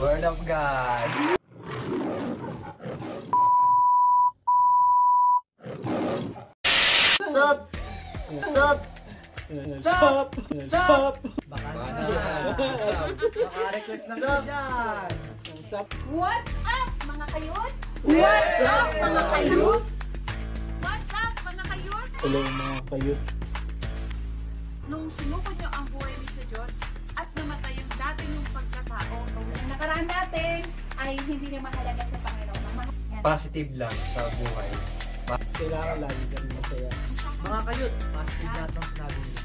Word of God. Sup! Sup! Sup! Sup! Baka Baka-request na Sup! dyan. What's up, mga kayot? What's up, mga kayut? What's up, mga kayot? Hello mga kayut. Nung sinukod niyo ang buhay niyo sa Diyos at namatay yung dati niyong pagkatao, ang nakaraan natin ay hindi na mahalaga sa Panginoon. Ang mahalaga Positive lang sa buhay. Kailangan lagi kami masaya. Mga kayut, positive lahat ng sinabi niyo.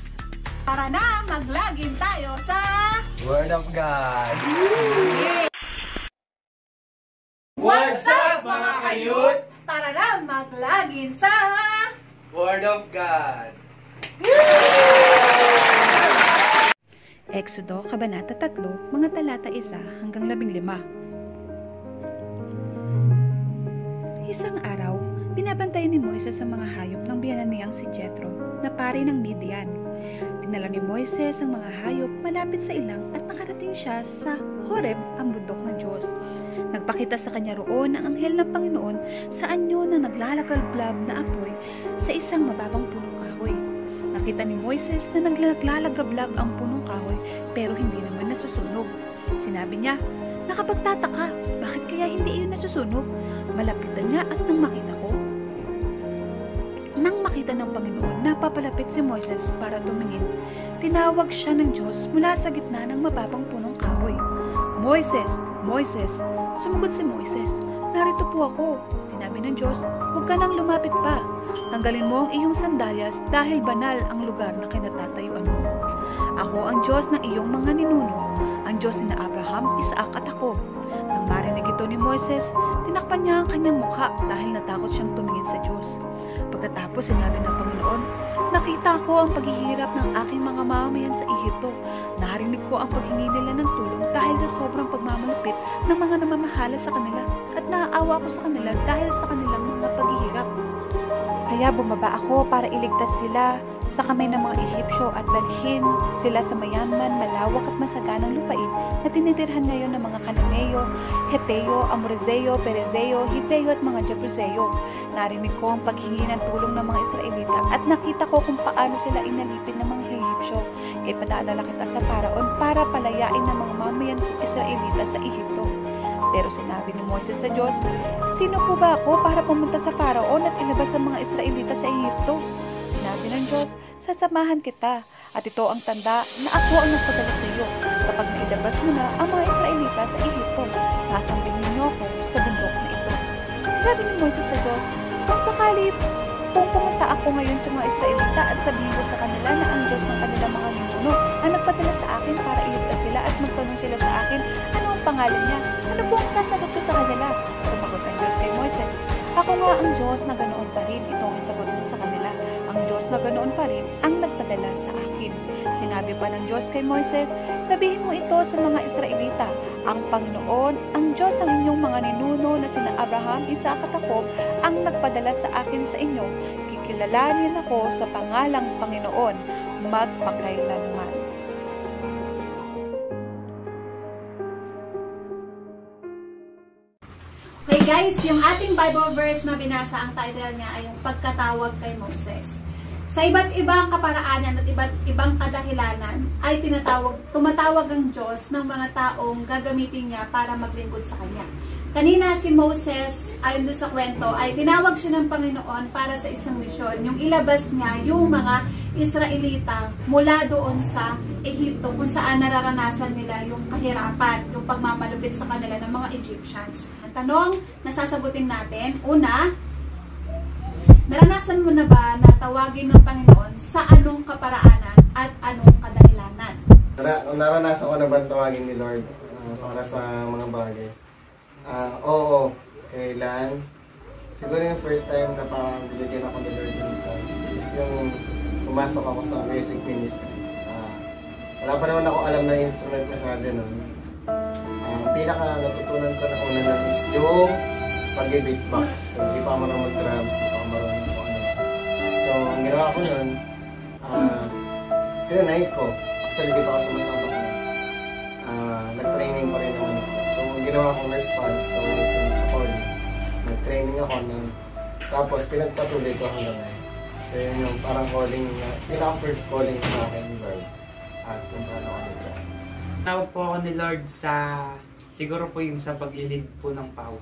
para na maglagin tayo sa Word of God. What's up mga kayut? Tara na maglagin sa Word of God. Exodo, Kabanata 3, mga talata 1 hanggang 15. Isang araw, binabantayan ni Moises ang mga hayop ng biyanan niyang si Jethro, na pari ng Midian. Dinala ni Moises ang mga hayop malapit sa ilang at nakarating siya sa Horeb, ang bundok ng Diyos. Nagpakita sa kanya roon ang anghel ng Panginoon sa anyo na naglalagablab na apoy sa isang mababang punong kahoy. Nakita ni Moises na naglalagablab ang punong kahoy pero hindi naman nasusunog. Sinabi niya, "Nakapagtataka, bakit kaya hindi iyon nasusunog?" Malapitan niya at nang makita ng Panginoon na papalapit si Moises para tumingin, tinawag siya ng Diyos mula sa gitna ng mababang punong kahoy. "Moises! Moises!" Sumagot si Moises, "Narito po ako." Sinabi ng Diyos, "Huwag ka nang lumapit pa. Tanggalin mo ang iyong sandalyas dahil banal ang lugar na kinatatayuan mo. Ako ang Diyos ng iyong mga ninuno, ang Diyos ni Abraham, Isaac at ako." Nang marinig ito ni Moises, tinakpan niya ang kanyang mukha dahil natakot siyang tumingin sa Diyos. Pagkatapos sinabi ng Panginoon, "Nakita ko ang paghihirap ng aking mga mamamayan sa Ehipto. Narinig ko ang paghingi nila ng tulong dahil sa sobrang pagmamalupit ng mga namamahala sa kanila at naaawa ko sa kanila dahil sa kanilang mga paghihirap. Kaya bumaba ako para iligtas sila sa kamay ng mga Ehipsyo at dalhin sila sa mayaman, malawak at masaganang lupain na tinitirhan ngayon ng mga Kananeo, Heteo, Amorizeo, Perezeo, Hiveo at mga Jebuseo. Narinig ko ang paghingi ng tulong ng mga Israelita at nakita ko kung paano sila inalipin ng mga Ehipsyo. Kaya padadala kita sa Paraon para palayain ng mga mamayan Israelita sa Ehipto." Pero sinabi ni Moises sa Diyos, "Sino po ba ako para pumunta sa Paraon at ilabas ang mga Israelita sa Ehipto?" Sinabi ng Diyos, "Sasamahan kita, at ito ang tanda na ako ang nagpadala sa iyo. Kapag nailabas mo na ang mga Israelita sa Ehipto, sasambihin ninyo ako sa bundok na ito." Sinabi ni Moises sa Diyos, "Kung sakali kung pumunta ako ngayon sa mga Israelita at sabihin ko sa kanila na ang Diyos ng kanilang mga ninuno ang nagpadala sa akin para iligtas sila at magtanong sila sa akin, ano ang pangalan niya? Ano po ang sasagot ko sa kanila?" Sumagot ang Diyos kay Moises, "Ako nga ang Diyos na ganoon pa rin itong isagot mo sa kanila. Ang Diyos na ganoon pa rin ang nagpadala sa akin." Sinabi pa ng Diyos kay Moises, "Sabihin mo ito sa mga Israelita, ang Panginoon, ang Diyos ng inyong mga ninuno na sina Abraham, Isaac at Jacob ang nagpadala sa akin sa inyo. Kikilalanin ako sa pangalang Panginoon magpakailanman." Okay guys, yung ating Bible verse na binasa, ang title niya ay yung pagkatawag kay Moses. Sa iba't ibang kaparaanan at iba't ibang kadahilanan ay tumatawag ang Diyos ng mga taong gagamitin niya para maglingkod sa Kanya. Kanina si Moses, ayon doon sa kwento, ay tinawag siya ng Panginoon para sa isang misyon. Yung ilabas niya yung mga Israelita mula doon sa Ehipto kung saan nararanasan nila yung kahirapan, yung pagmamalupit sa kanila ng mga Egyptians. Ang tanong na sasagutin natin, una, naranasan mo na ba na tawagin ng Panginoon sa anong kaparaanan at anong kadahilanan? Naranasan ko na ba tawagin ni Lord para sa mga bagay? Oo, kailan? Siguro yung first time na parang binigyan ako ni Lord ng task is yung pumasok ako sa music ministry. Wala pa naman ako alam na instrument masyado nun. Ang pinaka natutunan ko na una lang is yung pag-beatbox. So, hindi pa ako marunong mag-drums, hindi pa ako marunong kung ano. So, ang ginawa ko nun, tinanay ko. Actually, di pa ako sumasama ko. Nag-training pa rin naman ako. So, ginawa kong response to sa calling. Nag-training ako nun. Tapos pinagpatuloy ko hanggang ngayon. So yun yung parang calling na, pinaka-first calling sa akin ni Lord. At kung paano ako nito. Tawag po ako ni Lord sa, siguro po yung sa paglilid po ng PAW.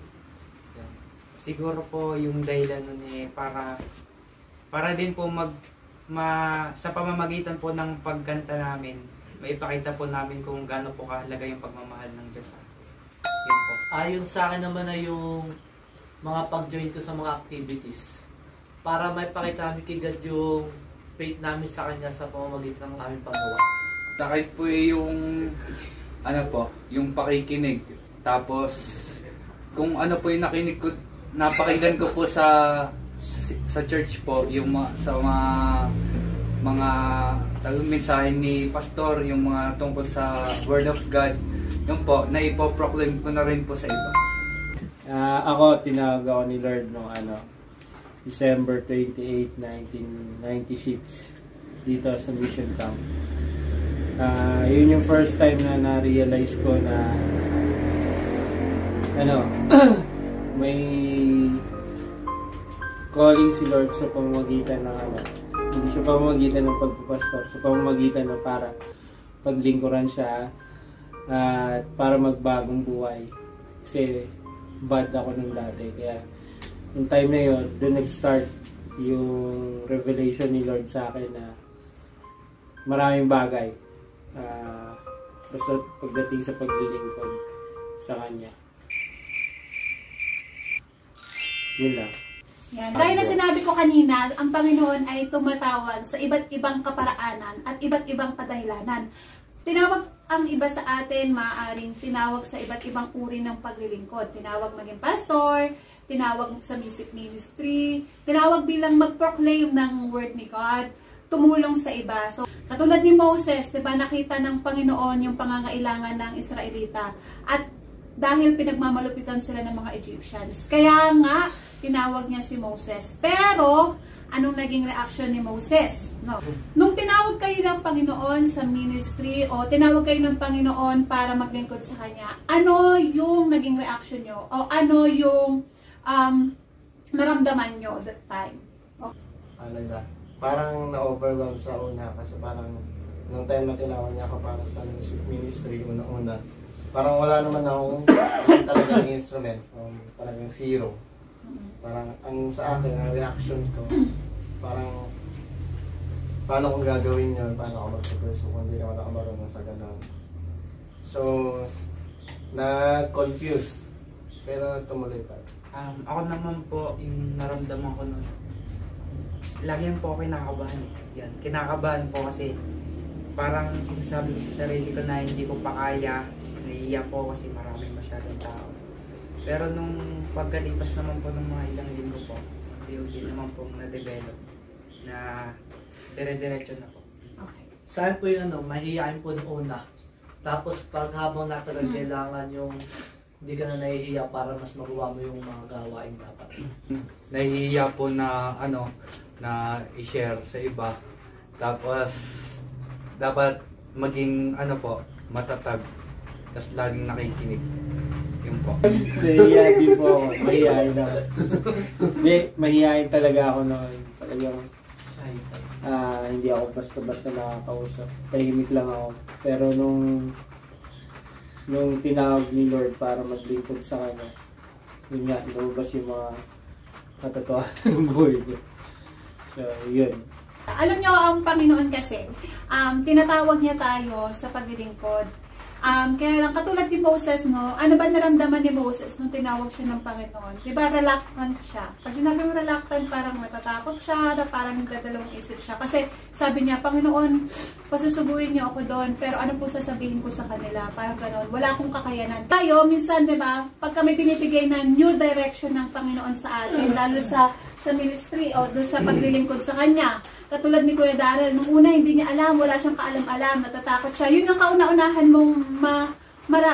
Yan. Siguro po yung dahilan nun para din po sa pamamagitan po ng pagkanta namin, maipakita po namin kung gaano po kahalaga yung pagmamahal ng Diyos sa atin. Yun po. Ayon sa akin naman na yung mga pag-join ko sa mga activities para may pakita namin kay God yung faith namin sa Kanya sa pamamagitan ng aming paggawa. Takay po yung yung pakikinig. Tapos kung ano po yung nakinig ko, napakinggan ko po sa church po yung sa mga mensahe ni pastor, yung mga tungkol sa Word of God. Yung po, naipo-proclaim ko na rin po sa iba. Ako, tinawag ako ni Lord noong December 28, 1996 dito sa Mission Camp. Yun yung first time na na-realize ko na may calling si Lord sa pamamagitan ng hindi siya pamamagitan ng pagpapastor, sa pamamagitan ng para paglingkuran siya at para magbagong buhay. Kasi bad ako nung dati. Kaya yung time na yun, doon nag-start yung revelation ni Lord sa akin na maraming bagay. Basta pagdating sa paglilingkod sa Kanya. Yun lang. Yan. Gaya na sinabi ko kanina, ang Panginoon ay tumatawag sa iba't ibang kaparaanan at iba't ibang kadahilanan. Tinawag ang iba sa atin, maaaring tinawag sa iba't ibang uri ng paglilingkod. Tinawag maging pastor, tinawag sa music ministry, tinawag bilang mag-proclaim ng word ni God, tumulong sa iba. So, katulad ni Moses, diba, nakita ng Panginoon yung pangangailangan ng Israelita. At dahil pinagmamalupitan sila ng mga Egyptians. Kaya nga, tinawag niya si Moses. Pero, anong naging reaction ni Moses? No. Nung tinawag kayo ng Panginoon sa ministry o tinawag kayo ng Panginoon para maglingkod sa Kanya, ano yung naging reaction nyo? O ano yung naramdaman nyo that time? Okay. Parang na-overwhelm sa una kasi parang nung time na tinawag niya ako para sa music ministry, una-una, parang wala naman akong talagang instrument, talagang zero. Parang ang sa akin, ang reaction ko, parang paano kong gagawin yun, paano ako mag-pursue kung hindi naman ako marunong sa gano'n. So, na-confused, pero tumuloy pa. Ako naman po, yung naramdaman ko nun, lagi po ako kinakabahan. Yan, kinakabahan po kasi parang sinasabi ko sa sarili ko na hindi ko pa kaya, nahihiya po kasi maraming masyadong tao. Pero nung pagkalipas naman po ng mga ilang linggo po, unti-unti naman po na-develop na dire-diretso na po. Okay. Sa akin po yung mahihiyain po noong una. Tapos pag habang natagal kailangan yung hindi ka na nahihiya para mas magawa mo yung mga gawain dapat. Nahihiya po na na i-share sa iba. Tapos dapat maging matatag. Tapos laging nakikinig. Yun po. Mahihayin din po ako. Mahihayin ako. Hindi, mahihayin talaga ako noon. Talagang hindi ako basta-basta nakakausap. Tahimik lang ako. Pero nung tinawag ni Lord para maglingkod sa Kanya, yun nga, lumabas yung mga katotohanan ng buhay ko. So, yun. Alam nyo, ang Panginoon kasi, tinatawag niya tayo sa paglilingkod. Kaya lang, katulad ni Moses, no, ano ba naramdaman ni Moses nung tinawag siya ng Panginoon? Diba, reluctant siya. Pag sinabi mo reluctant, parang matatakot siya, na parang nagdadalawang isip siya. Kasi sabi niya, Panginoon, pasusubuhin niyo ako doon, pero ano po sasabihin ko sa kanila? Parang gano'n, wala akong kakayanan. Tayo, minsan, diba, pag kami binibigay na new direction ng Panginoon sa atin, lalo sa ministry o doon sa paglilingkod sa Kanya. Katulad ni Kuya Darrell, nung una hindi niya alam, wala siyang kaalam-alam, natatakot siya. Yun yung kauna-unahan mong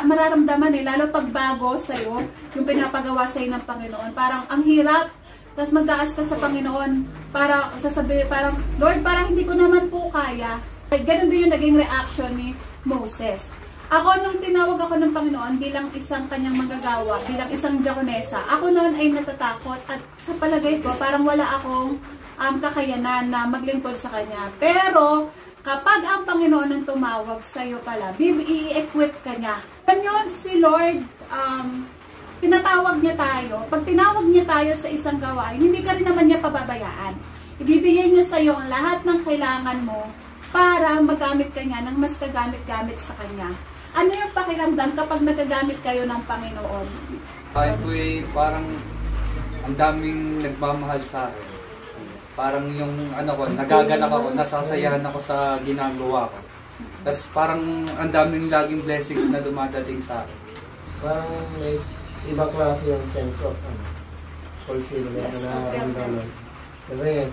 mararamdaman lalo pag bago sa'yo, yung pinapagawa sa'yo ng Panginoon. Parang ang hirap, tapos magtaas ka sa Panginoon, para sasabihin, parang, Lord, parang hindi ko naman po kaya. Ganun din yung naging reaction ni Moses. Ako, nung tinawag ako ng Panginoon bilang isang kanyang manggagawa, bilang isang diakonesa, ako noon ay natatakot at sa palagay ko, parang wala akong kakayanan na maglingkod sa kanya. Pero, kapag ang Panginoon ang tumawag sa iyo pala, i-equip ka niya. Ganyan si Lord, tinatawag niya tayo. Pag tinawag niya tayo sa isang gawain, hindi ka rin naman niya pababayaan. Ibibigay niya sa iyo ang lahat ng kailangan mo para magamit ka niya ng mas kagamit-gamit sa kanya. Ano yung pakiramdam kapag nagagamit kayo ng Panginoon? Kahit po parang ang daming nagmamahal sa akin. Parang yung nagagalak ako, nasasayahan ako sa ginagawa ko. Tapos parang ang daming laging blessings na dumadating sa akin. Parang may ibang klase yung sense of fulfillment na nararamdaman. Kasi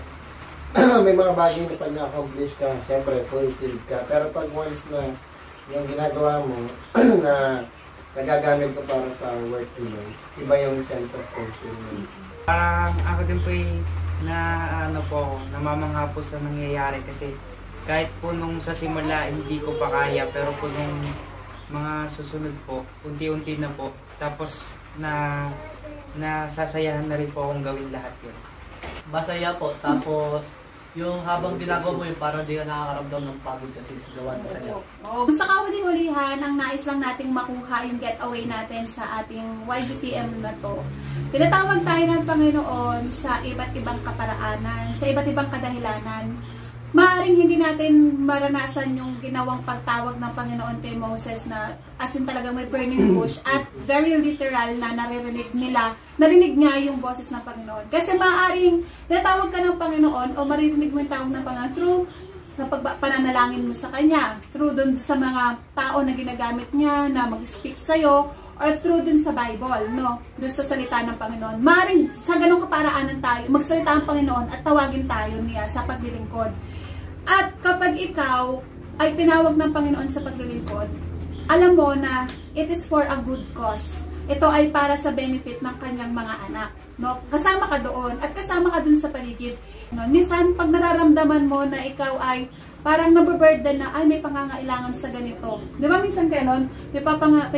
may mga bagay na pag na-accomplish ka, siyempre fulfilled ka. Pero pag once na yung ginagawa mo na nagagamit ko para sa work mo, iba yung sense of fulfillment. Parang ako din po namamangha po sa nangyayari kasi kahit po nung sa simula hindi ko pa kaya, pero po nung mga susunod po, unti-unti na po, tapos nasasayahan na rin po akong gawin lahat yun. Masaya po, tapos yung habang ginagawa mo yun, parang di ka nakakaramdam ng pagod kasi sa gawa na saya. Sa kahuli-hulihan, ang nais lang nating makuha yung getaway natin sa ating YGPM na to. Tinatawag tayo ng Panginoon sa iba't ibang kaparaanan, sa iba't ibang kadahilanan. Maaaring hindi natin maranasan yung ginawang pagtawag ng Panginoon kay Moses na as in talagang may burning bush at very literal na narinig niya yung boses ng Panginoon. Kasi maaaring natawag ka ng Panginoon o maririnig mo yung tawag ng Panginoon through sa pananalangin mo sa Kanya, through dun sa mga tao na ginagamit niya na mag-speak sa'yo, or through dun sa Bible, no? Dun sa salita ng Panginoon. Maaaring sa ganong kaparaanan tayo, magsalita ang Panginoon at tawagin tayo niya sa paglilingkod. At kapag ikaw ay tinawag ng Panginoon sa paglilingkod, alam mo na it is for a good cause. Ito ay para sa benefit ng kanyang mga anak. No? Kasama ka doon at kasama ka dun sa paligid. No? Minsan, pag nararamdaman mo na ikaw ay parang nababurden na, ay may pangangailangan sa ganito. Di ba minsan ganon? May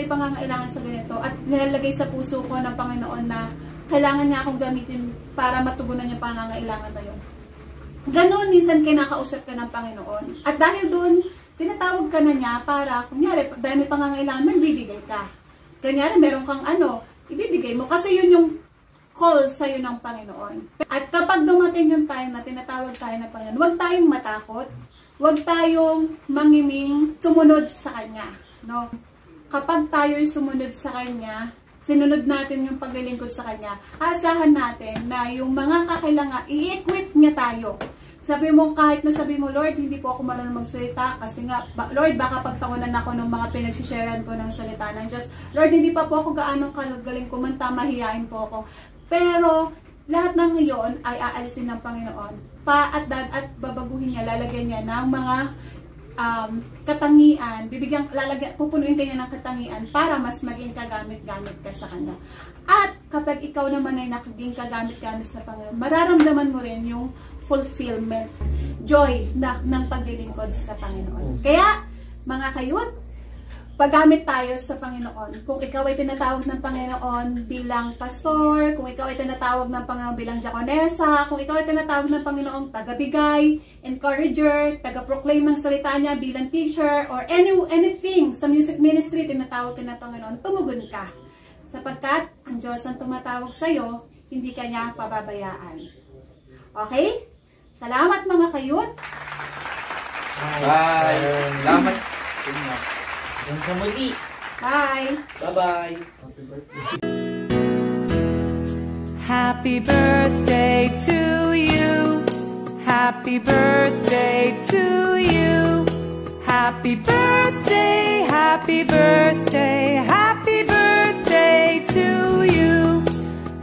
pangangailangan sa ganito at nilalagay sa puso ko ng Panginoon na kailangan niya akong gamitin para matugunan yung pangangailangan na yun. Ganon, minsan kinakausap ka ng Panginoon. At dahil doon, tinatawag ka na niya para, kunyari, dahil may pangangailangan, may bibigay ka. Kunyari, meron kang ibibigay mo. Kasi yun yung call sa'yo ng Panginoon. At kapag dumating yung time na tinatawag tayo ng Panginoon, huwag tayong matakot. Huwag tayong mangiming sumunod sa Kanya. No? Kapag tayo'y sumunod sa Kanya, sinunod natin yung paglilingkod sa Kanya, asahan natin na yung mga kakailangan, i-equip niya tayo. Sabi mo, kahit na sabi mo, Lord, hindi po ako marunong magsalita kasi nga, Lord, baka pagtawanan ako ng mga pinagsisharean ko ng salita ng Diyos. Lord, hindi pa po ako gaanong galing kumanta, mahihain po ako. Pero, lahat ng iyon ay aalisin ng Panginoon. At babaguhin niya, lalagyan niya ng mga katangian, pupunuin kanya ng katangian para mas maging kagamit-gamit ka sa Kanya. At kapag ikaw naman ay nakaging kagamit-gamit sa Panginoon, mararamdaman mo rin yung fulfillment, joy ng paglilingkod sa Panginoon. Kaya, mga kayut, paggamit tayo sa Panginoon. Kung ikaw ay tinatawag ng Panginoon bilang pastor, kung ikaw ay tinatawag ng Panginoon bilang diakonesa, kung ikaw ay tinatawag ng Panginoon tagabigay, encourager, taga-proclaim ng salita niya bilang teacher, or anything sa music ministry, tinatawag ka ng Panginoon, tumugon ka. Sapagkat ang Diyos ang tumatawag sa iyo, hindi ka niya pababayaan. Okay? Salamat mga kayut! Bye! Salamat! Hanggang sa muli! Bye! Bye-bye! Happy birthday to you. Happy birthday to you. Happy birthday, happy birthday, happy birthday to you.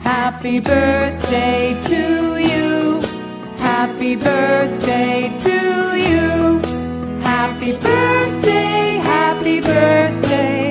Happy birthday to you. Happy birthday to you. Happy birthday, happy birthday.